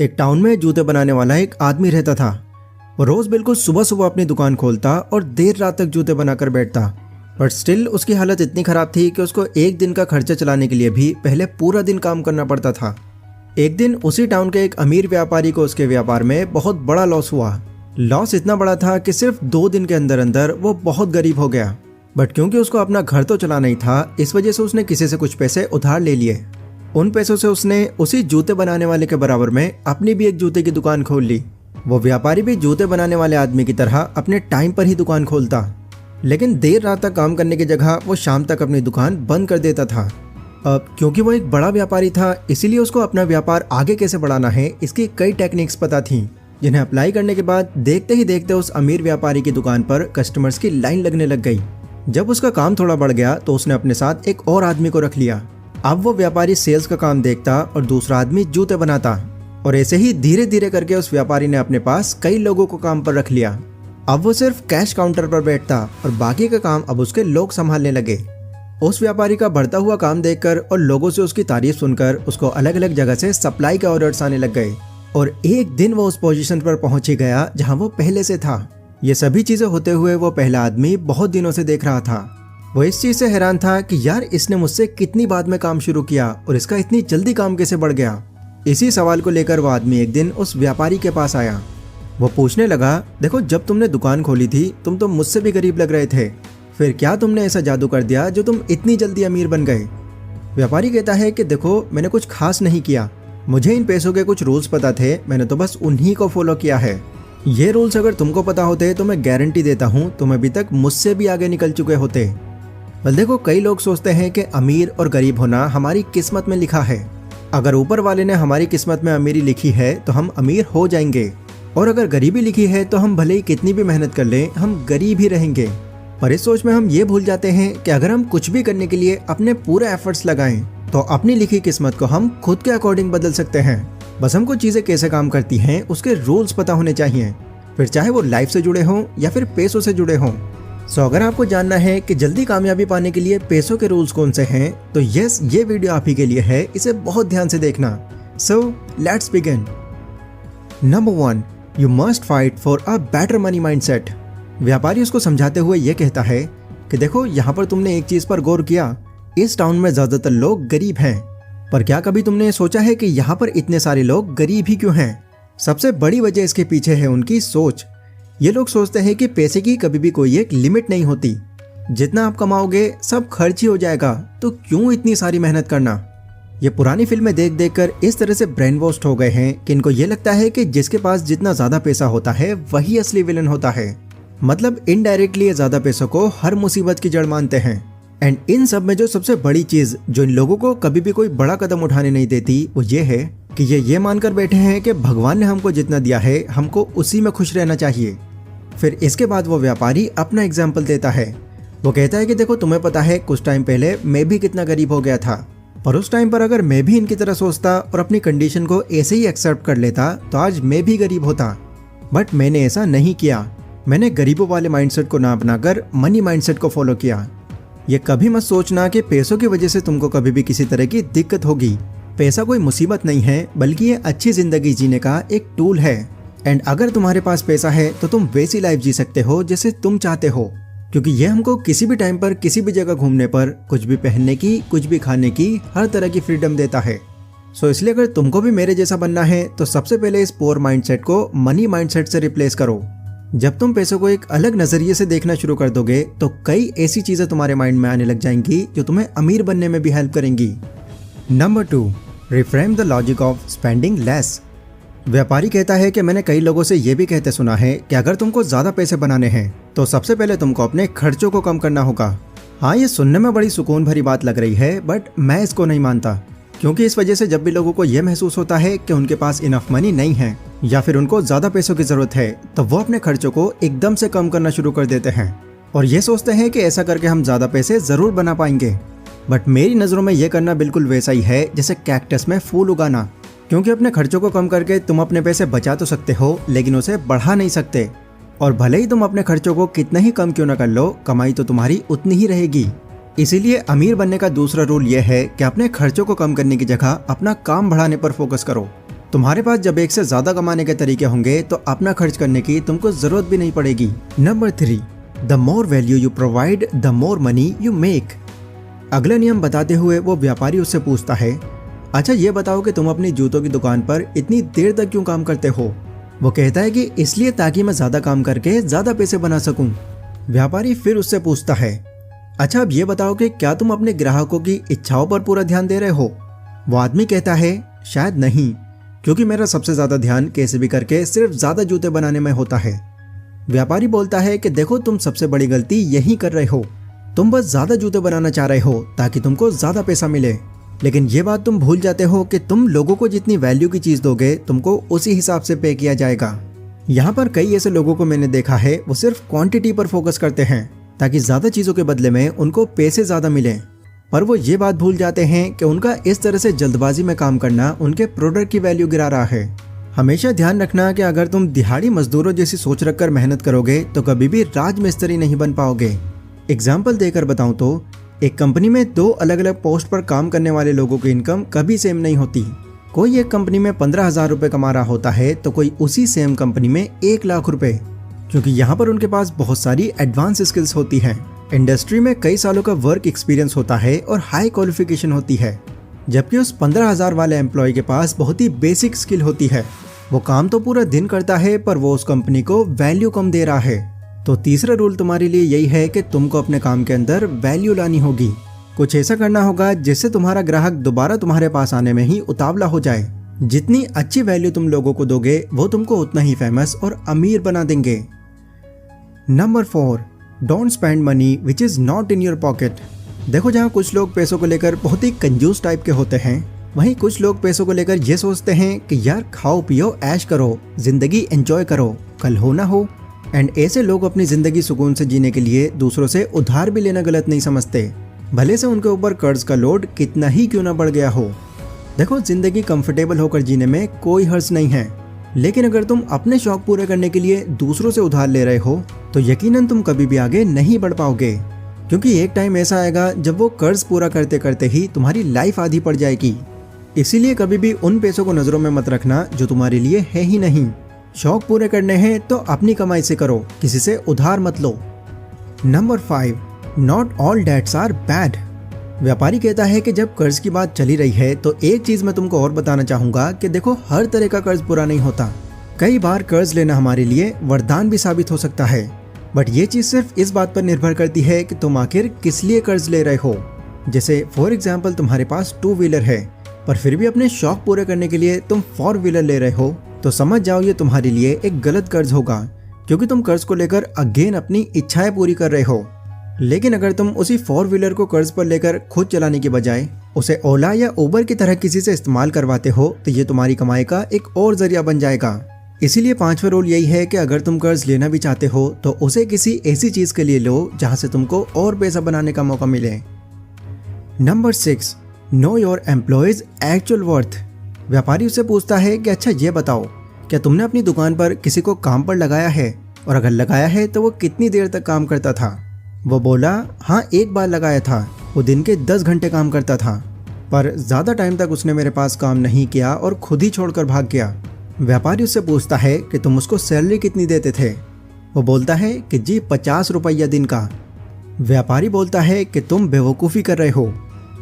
एक टाउन में जूते बनाने वाला एक आदमी रहता था। वो रोज बिल्कुल सुबह सुबह अपनी दुकान खोलता और देर रात तक जूते बनाकर बैठता। बट स्टिल उसकी हालत इतनी खराब थी कि उसको एक दिन का खर्चा चलाने के लिए भी पहले पूरा दिन काम करना पड़ता था। एक दिन उसी टाउन के एक अमीर व्यापारी को उसके व्यापार में बहुत बड़ा लॉस हुआ। लॉस इतना बड़ा था कि सिर्फ 2 दिन के अंदर अंदर वो बहुत गरीब हो गया। बट क्योंकि उसको अपना घर तो चलाना ही था, इस वजह से उसने किसी से कुछ पैसे उधार ले लिए। उन पैसों से उसने उसी जूते बनाने वाले के बराबर में अपनी भी एक जूते की दुकान खोल ली। वो व्यापारी भी जूते बनाने वाले आदमी की तरह अपने टाइम पर ही दुकान खोलता, लेकिन देर रात तक काम करने की जगह वो शाम तक अपनी दुकान बंद कर देता था। अब क्योंकि वो एक बड़ा व्यापारी था, इसीलिए उसको अपना व्यापार आगे कैसे बढ़ाना है इसकी कई टेक्निक्स पता थी, जिन्हें अप्लाई करने के बाद देखते ही देखते उस अमीर व्यापारी की दुकान पर कस्टमर्स की लाइन लगने लग गई। जब उसका काम थोड़ा बढ़ गया तो उसने अपने साथ एक और आदमी को रख लिया। अब वो व्यापारी सेल्स का काम देखता और दूसरा आदमी जूते बनाता, और ऐसे ही धीरे धीरे करके उस व्यापारी ने अपने पास कई लोगों को काम पर रख लिया। अब वो सिर्फ कैश काउंटर पर बैठता और बाकी का काम अब उसके लोग संभालने लगे। उस व्यापारी का बढ़ता हुआ काम देखकर और लोगों से उसकी तारीफ सुनकर उसको अलग अलग जगह से सप्लाई के ऑर्डर्स आने लग गए, और एक दिन वो उस पोजीशन पर पहुंच ही गया जहां वो पहले से था। ये सभी चीजें होते हुए वो पहला आदमी बहुत दिनों से देख रहा था। वो इस चीज से हैरान था कि यार इसने मुझसे कितनी बाद में काम शुरू किया और इसका इतनी जल्दी काम कैसे बढ़ गया। इसी सवाल को लेकर वो आदमी एक दिन उस व्यापारी के पास आया। वो पूछने लगा, देखो जब तुमने दुकान खोली थी तुम तो मुझसे भी गरीब लग रहे थे, फिर क्या तुमने ऐसा जादू कर दिया जो तुम इतनी जल्दी अमीर बन गए। व्यापारी कहता है कि देखो मैंने कुछ खास नहीं किया, मुझे इन पैसों के कुछ रूल्स पता थे, मैंने तो बस उन्हीं को फॉलो किया है। ये रूल्स अगर तुमको पता होते तो मैं गारंटी देता हूँ तुम अभी तक मुझसे भी आगे निकल चुके होते। बल देखो कई लोग सोचते हैं कि अमीर और गरीब होना हमारी किस्मत में लिखा है। अगर ऊपर वाले ने हमारी किस्मत में अमीरी लिखी है तो हम अमीर हो जाएंगे, और अगर गरीबी लिखी है तो हम भले ही कितनी भी मेहनत कर लें हम गरीब ही रहेंगे। पर इस सोच में हम ये भूल जाते हैं कि अगर हम कुछ भी करने के लिए अपने पूरे एफर्ट्स लगाएं तो अपनी लिखी किस्मत को हम खुद के अकॉर्डिंग बदल सकते हैं। बस हमको चीजें कैसे काम करती हैं उसके रूल्स पता होने चाहिए, फिर चाहे वो लाइफ से जुड़े हों या फिर पैसों से जुड़े हों। सो अगर आपको जानना है कि जल्दी कामयाबी पाने के लिए पैसों के रूल्स कौन से हैं तो यस ये वीडियो आप ही के लिए है, इसे बहुत ध्यान से देखना। So let's begin. Number 1, you must fight for a better money mindset. व्यापारी उसको समझाते हुए ये कहता है कि देखो यहाँ पर तुमने एक चीज पर गौर किया, इस टाउन में ज्यादातर लोग गरीब हैं, पर क्या कभी तुमने सोचा है कि यहाँ पर इतने सारे लोग गरीब ही क्यों हैं? सबसे बड़ी वजह इसके पीछे है उनकी सोच। ये लोग सोचते हैं कि पैसे की कभी भी कोई एक लिमिट नहीं होती, जितना आप कमाओगे सब खर्च ही हो जाएगा, तो क्यों इतनी सारी मेहनत करना। ये पुरानी फिल्में देख देख कर इस तरह से ब्रेन वॉश्ड हो गए हैं कि इनको ये लगता है कि जिसके पास जितना ज्यादा पैसा होता है वही असली विलन होता है। मतलब इनडायरेक्टली ये ज्यादा पैसों को हर मुसीबत की जड़ मानते हैं। एंड इन सब में जो सबसे बड़ी चीज जो इन लोगों को कभी भी कोई बड़ा कदम उठाने नहीं देती वो ये है कि ये मानकर बैठे हैं कि भगवान ने हमको जितना दिया है हमको उसी में खुश रहना चाहिए। फिर इसके बाद वो व्यापारी अपना एग्जाम्पल देता है। वो कहता है कि देखो तुम्हें पता है कुछ टाइम पहले मैं भी कितना गरीब हो गया था, पर उस टाइम पर अगर मैं भी इनकी तरह सोचता और अपनी कंडीशन को ऐसे ही एक्सेप्ट कर लेता तो आज मैं भी गरीब होता। बट मैंने ऐसा नहीं किया, मैंने गरीबों वाले माइंडसेट को ना अपनाकर मनी माइंडसेट को फॉलो किया। ये कभी मत सोचना कि पैसों की वजह से तुमको कभी भी किसी तरह की दिक्कत होगी। पैसा कोई मुसीबत नहीं है, बल्कि ये अच्छी जिंदगी जीने का एक टूल है। एंड अगर तुम्हारे पास पैसा है तो तुम वैसी लाइफ जी सकते हो जैसे तुम चाहते हो, क्योंकि ये हमको किसी भी टाइम पर किसी भी जगह घूमने पर, कुछ भी पहनने की, कुछ भी खाने की, हर तरह की फ्रीडम देता है। सो इसलिए अगर तुमको भी मेरे जैसा बनना है तो सबसे पहले इस पुअर माइंडसेट को मनी माइंडसेट से रिप्लेस करो। जब तुम पैसों को एक अलग नजरिए से देखना शुरू कर दोगे तो कई ऐसी चीजें तुम्हारे माइंड में आने लग जाएंगी जो तुम्हें अमीर बनने में भी हेल्प करेंगी। Number 2, reframe the logic of spending less. व्यापारी कहता है कि मैंने कई लोगों से ये भी कहते सुना है कि अगर तुमको ज्यादा पैसे बनाने हैं तो सबसे पहले तुमको अपने खर्चों को कम करना होगा। हाँ, ये सुनने में बड़ी सुकून भरी बात लग रही है, बट मैं इसको नहीं मानता, क्योंकि इस वजह से जब भी लोगों को यह महसूस होता है कि उनके पास इनफ मनी नहीं है या फिर उनको ज्यादा पैसों की जरूरत है तो वो अपने खर्चों को एकदम से कम करना शुरू कर देते हैं और ये सोचते हैं कि ऐसा करके हम ज्यादा पैसे जरूर बना पाएंगे। बट मेरी नजरों में ये करना बिल्कुल वैसा ही है जैसे कैक्टस में फूल उगाना, क्योंकि अपने खर्चों को कम करके तुम अपने पैसे बचा तो सकते हो लेकिन उसे बढ़ा नहीं सकते। और भले ही तुम अपने खर्चों को कितना ही कम क्यों ना कर लो, कमाई तो तुम्हारी उतनी ही रहेगी। इसीलिए अमीर बनने का दूसरा रूल यह है कि अपने खर्चों को कम करने की जगह अपना काम बढ़ाने पर फोकस करो। तुम्हारे पास जब एक से ज्यादा कमाने के तरीके होंगे तो अपना खर्च करने की तुमको जरूरत भी नहीं पड़ेगी। Number 3, the more value you provide the more money you make. अगला नियम बताते हुए वो व्यापारी उससे पूछता है, अच्छा ये बताओ कि तुम अपनी जूतों की दुकान पर इतनी देर तक क्यों काम करते हो? वो कहता है कि इसलिए ताकि मैं ज्यादा काम करके ज्यादा पैसे बना सकूं। व्यापारी फिर उससे पूछता है, अच्छा अब ये बताओ कि क्या तुम अपने ग्राहकों की इच्छाओं पर पूरा ध्यान दे रहे हो? वो आदमी कहता है, शायद नहीं, क्योंकि मेरा सबसे ज्यादा ध्यान कैसे भी करके सिर्फ ज्यादा जूते बनाने में होता है। व्यापारी बोलता है कि देखो तुम सबसे बड़ी गलती यही कर रहे हो, तुम बस ज्यादा जूते बनाना चाह रहे हो ताकि तुमको ज्यादा पैसा मिले, लेकिन ये बात तुम भूल जाते हो कि तुम लोगों को जितनी वैल्यू की चीज दोगे तुमको उसी हिसाब से पे किया जाएगा। यहाँ पर कई ऐसे लोगों को मैंने देखा है, वो सिर्फ क्वांटिटी पर फोकस करते हैं ताकि ज्यादा चीजों के बदले में उनको पैसे ज्यादा मिले, पर वो ये बात भूल जाते हैं कि उनका इस तरह से जल्दबाजी में काम करना उनके प्रोडक्ट की वैल्यू गिरा रहा है। हमेशा ध्यान रखना कि अगर तुम दिहाड़ी मजदूरों जैसी सोच रखकर मेहनत करोगे तो कभी भी राजमिस्त्री नहीं बन पाओगे। एग्जाम्पल देकर बताऊं तो एक कंपनी में 2 अलग अलग पोस्ट पर काम करने वाले लोगों की इनकम कभी सेम नहीं होती। कोई एक कंपनी में 15,000 रुपए कमा रहा होता है तो कोई उसी सेम कंपनी में 1 लाख रुपए, क्योंकि यहाँ पर उनके पास बहुत सारी एडवांस स्किल्स होती हैं। इंडस्ट्री में कई सालों का वर्क एक्सपीरियंस होता है और हाई क्वालिफिकेशन होती है, जबकि उस 15,000 वाले एम्प्लॉय के पास बहुत ही बेसिक स्किल होती है। वो काम तो पूरा दिन करता है पर वो उस कंपनी को वैल्यू कम दे रहा है। तो तीसरा रूल तुम्हारे लिए यही है कि तुमको अपने काम के अंदर वैल्यू लानी होगी। कुछ ऐसा करना होगा जिससे तुम्हारा ग्राहक दोबारा तुम्हारे पास आने में ही उतावला हो जाए। जितनी अच्छी वैल्यू तुम लोगों को दोगे वो तुमको उतना ही फेमस और अमीर बना देंगे। Number 4, don't spend money which is not in your pocket. देखो, जहाँ कुछ लोग पैसों को लेकर बहुत ही कंजूस टाइप के होते हैं, वहीं कुछ लोग पैसों को लेकर ये सोचते हैं कि यार खाओ पियो ऐश करो, जिंदगी एंजॉय करो, कल हो ना हो। एंड ऐसे लोग अपनी जिंदगी सुकून से जीने के लिए दूसरों से उधार भी लेना गलत नहीं समझते, भले से उनके ऊपर कर्ज का लोड कितना ही क्यों ना बढ़ गया हो। देखो, जिंदगी कंफर्टेबल होकर जीने में कोई हर्ज नहीं है, लेकिन अगर तुम अपने शौक पूरे करने के लिए दूसरों से उधार ले रहे हो तो यकीनन तुम कभी भी आगे नहीं बढ़ पाओगे, क्योंकि एक टाइम ऐसा आएगा जब वो कर्ज पूरा करते करते ही तुम्हारी लाइफ आधी पड़ जाएगी। इसीलिए कभी भी उन पैसों को नजरों में मत रखना जो तुम्हारे लिए है ही नहीं। शौक पूरे करने हैं तो अपनी कमाई से करो, किसी से उधार मत लो। Number 5, not all debts are bad. व्यापारी कहता है कि जब कर्ज की बात चली रही है तो एक चीज मैं तुमको और बताना चाहूंगा कि देखो, हर तरह का कर्ज बुरा नहीं होता। कई बार कर्ज लेना हमारे लिए वरदान भी साबित हो सकता है, बट ये चीज सिर्फ इस बात पर निर्भर करती है कि तुम आखिर किस लिए कर्ज ले रहे हो। जैसे फॉर एग्जाम्पल, तुम्हारे पास 2 व्हीलर है पर फिर भी अपने शौक पूरे करने के लिए तुम 4 व्हीलर ले रहे हो, तो समझ जाओ ये तुम्हारे लिए एक गलत कर्ज होगा, क्योंकि तुम कर्ज को लेकर अगेन अपनी इच्छाएं पूरी कर रहे हो। लेकिन अगर तुम उसी 4 व्हीलर को कर्ज पर लेकर खुद चलाने के बजाय उसे ओला या उबर की तरह किसी से इस्तेमाल करवाते हो तो ये तुम्हारी कमाई का एक और जरिया बन जाएगा। इसीलिए 5वां रूल यही है कि अगर तुम कर्ज लेना भी चाहते हो तो उसे किसी ऐसी चीज के लिए लो जहां से तुमको और पैसा बनाने का मौका मिले। Number 6, know your employees actual worth. व्यापारी उससे पूछता है कि अच्छा ये बताओ, क्या तुमने अपनी दुकान पर किसी को काम पर लगाया है, और अगर लगाया है तो वो कितनी देर तक काम करता था? वो बोला, हाँ 1 बार लगाया था, वो दिन के 10 घंटे काम करता था, पर ज़्यादा टाइम तक उसने मेरे पास काम नहीं किया और खुद ही छोड़कर भाग गया। व्यापारी उससे पूछता है कि तुम उसको सैलरी कितनी देते थे? वो बोलता है कि जी 50 रुपया दिन का। व्यापारी बोलता है कि तुम बेवकूफ़ी कर रहे हो।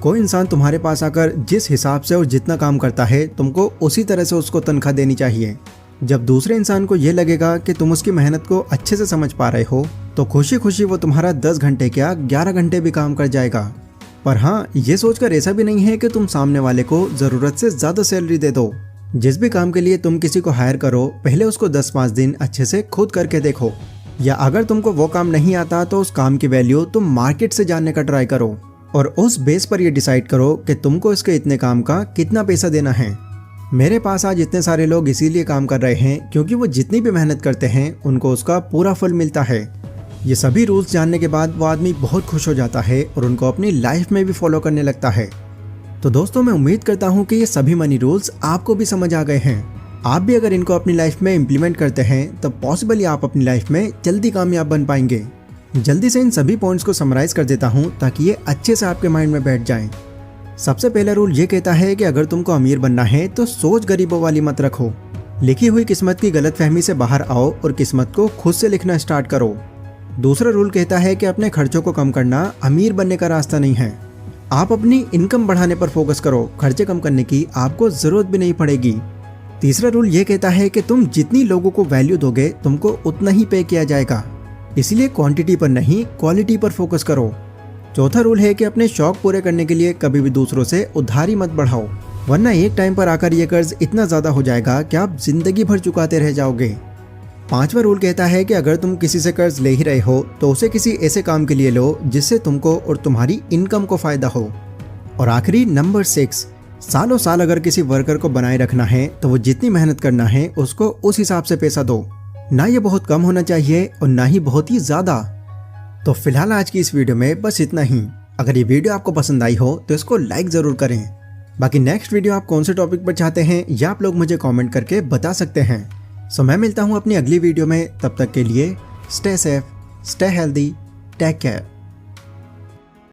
कोई इंसान तुम्हारे पास आकर जिस हिसाब से और जितना काम करता है तुमको उसी तरह से उसको तनख्वाह देनी चाहिए। जब दूसरे इंसान को ये लगेगा कि तुम उसकी मेहनत को अच्छे से समझ पा रहे हो तो खुशी खुशी वो तुम्हारा 10 घंटे क्या 11 घंटे भी काम कर जाएगा। पर हाँ, ये सोचकर ऐसा भी नहीं है कि तुम सामने वाले को ज़रूरत से ज़्यादा सैलरी दे दो। जिस भी काम के लिए तुम किसी को हायर करो, पहले उसको 10-5 दिन अच्छे से खुद करके देखो, या अगर तुमको वो काम नहीं आता तो उस काम की वैल्यू तुम मार्केट से जानने का ट्राई करो और उस बेस पर ये डिसाइड करो कि तुमको इसके इतने काम का कितना पैसा देना है। मेरे पास आज इतने सारे लोग इसीलिए काम कर रहे हैं क्योंकि वो जितनी भी मेहनत करते हैं उनको उसका पूरा फल मिलता है। ये सभी रूल्स जानने के बाद वो आदमी बहुत खुश हो जाता है और उनको अपनी लाइफ में भी फॉलो करने लगता है। तो दोस्तों, मैं उम्मीद करता हूँ कि ये सभी मनी रूल्स आपको भी समझ आ गए हैं। आप भी अगर इनको अपनी लाइफ में इम्प्लीमेंट करते हैं तो पॉसिबली आप अपनी लाइफ में जल्दी कामयाब बन पाएंगे। जल्दी से इन सभी पॉइंट्स को समराइज कर देता हूँ ताकि ये अच्छे से आपके माइंड में बैठ जाएं। सबसे पहला रूल ये कहता है कि अगर तुमको अमीर बनना है तो सोच गरीबों वाली मत रखो। लिखी हुई किस्मत की गलतफहमी से बाहर आओ और किस्मत को खुद से लिखना स्टार्ट करो। दूसरा रूल कहता है कि अपने खर्चों को कम करना अमीर बनने का रास्ता नहीं है। आप अपनी इनकम बढ़ाने पर फोकस करो, खर्चे कम करने की आपको जरूरत भी नहीं पड़ेगी। तीसरा रूल ये कहता है कि तुम जितनी लोगों को वैल्यू दोगे तुमको उतना ही पे किया जाएगा, इसलिए क्वांटिटी पर नहीं क्वालिटी पर फोकस करो। चौथा रूल है कि अपने शौक पूरे करने के लिए कभी भी दूसरों से उधारी मत बढ़ाओ, वरना एक टाइम पर आकर ये कर्ज इतना ज्यादा हो जाएगा कि आप जिंदगी भर चुकाते रह जाओगे। पांचवा रूल कहता है कि अगर तुम किसी से कर्ज ले ही रहे हो तो उसे किसी ऐसे काम के लिए लो जिससे तुमको और तुम्हारी इनकम को फायदा हो। और आखिरी नंबर 6, सालों साल अगर किसी वर्कर को बनाए रखना है तो वो जितनी मेहनत करना है उसको उस हिसाब से पैसा दो, ना ये बहुत कम होना चाहिए और ना ही बहुत ही ज्यादा। तो फिलहाल आज की इस वीडियो में बस इतना ही। अगर ये वीडियो आपको पसंद आई हो तो इसको लाइक जरूर करें। बाकी नेक्स्ट वीडियो आप कौन से टॉपिक पर चाहते हैं या आप लोग मुझे कमेंट करके बता सकते हैं। सो मैं मिलता हूँ अपनी अगली वीडियो में, तब तक के लिए stay safe, stay healthy, take care.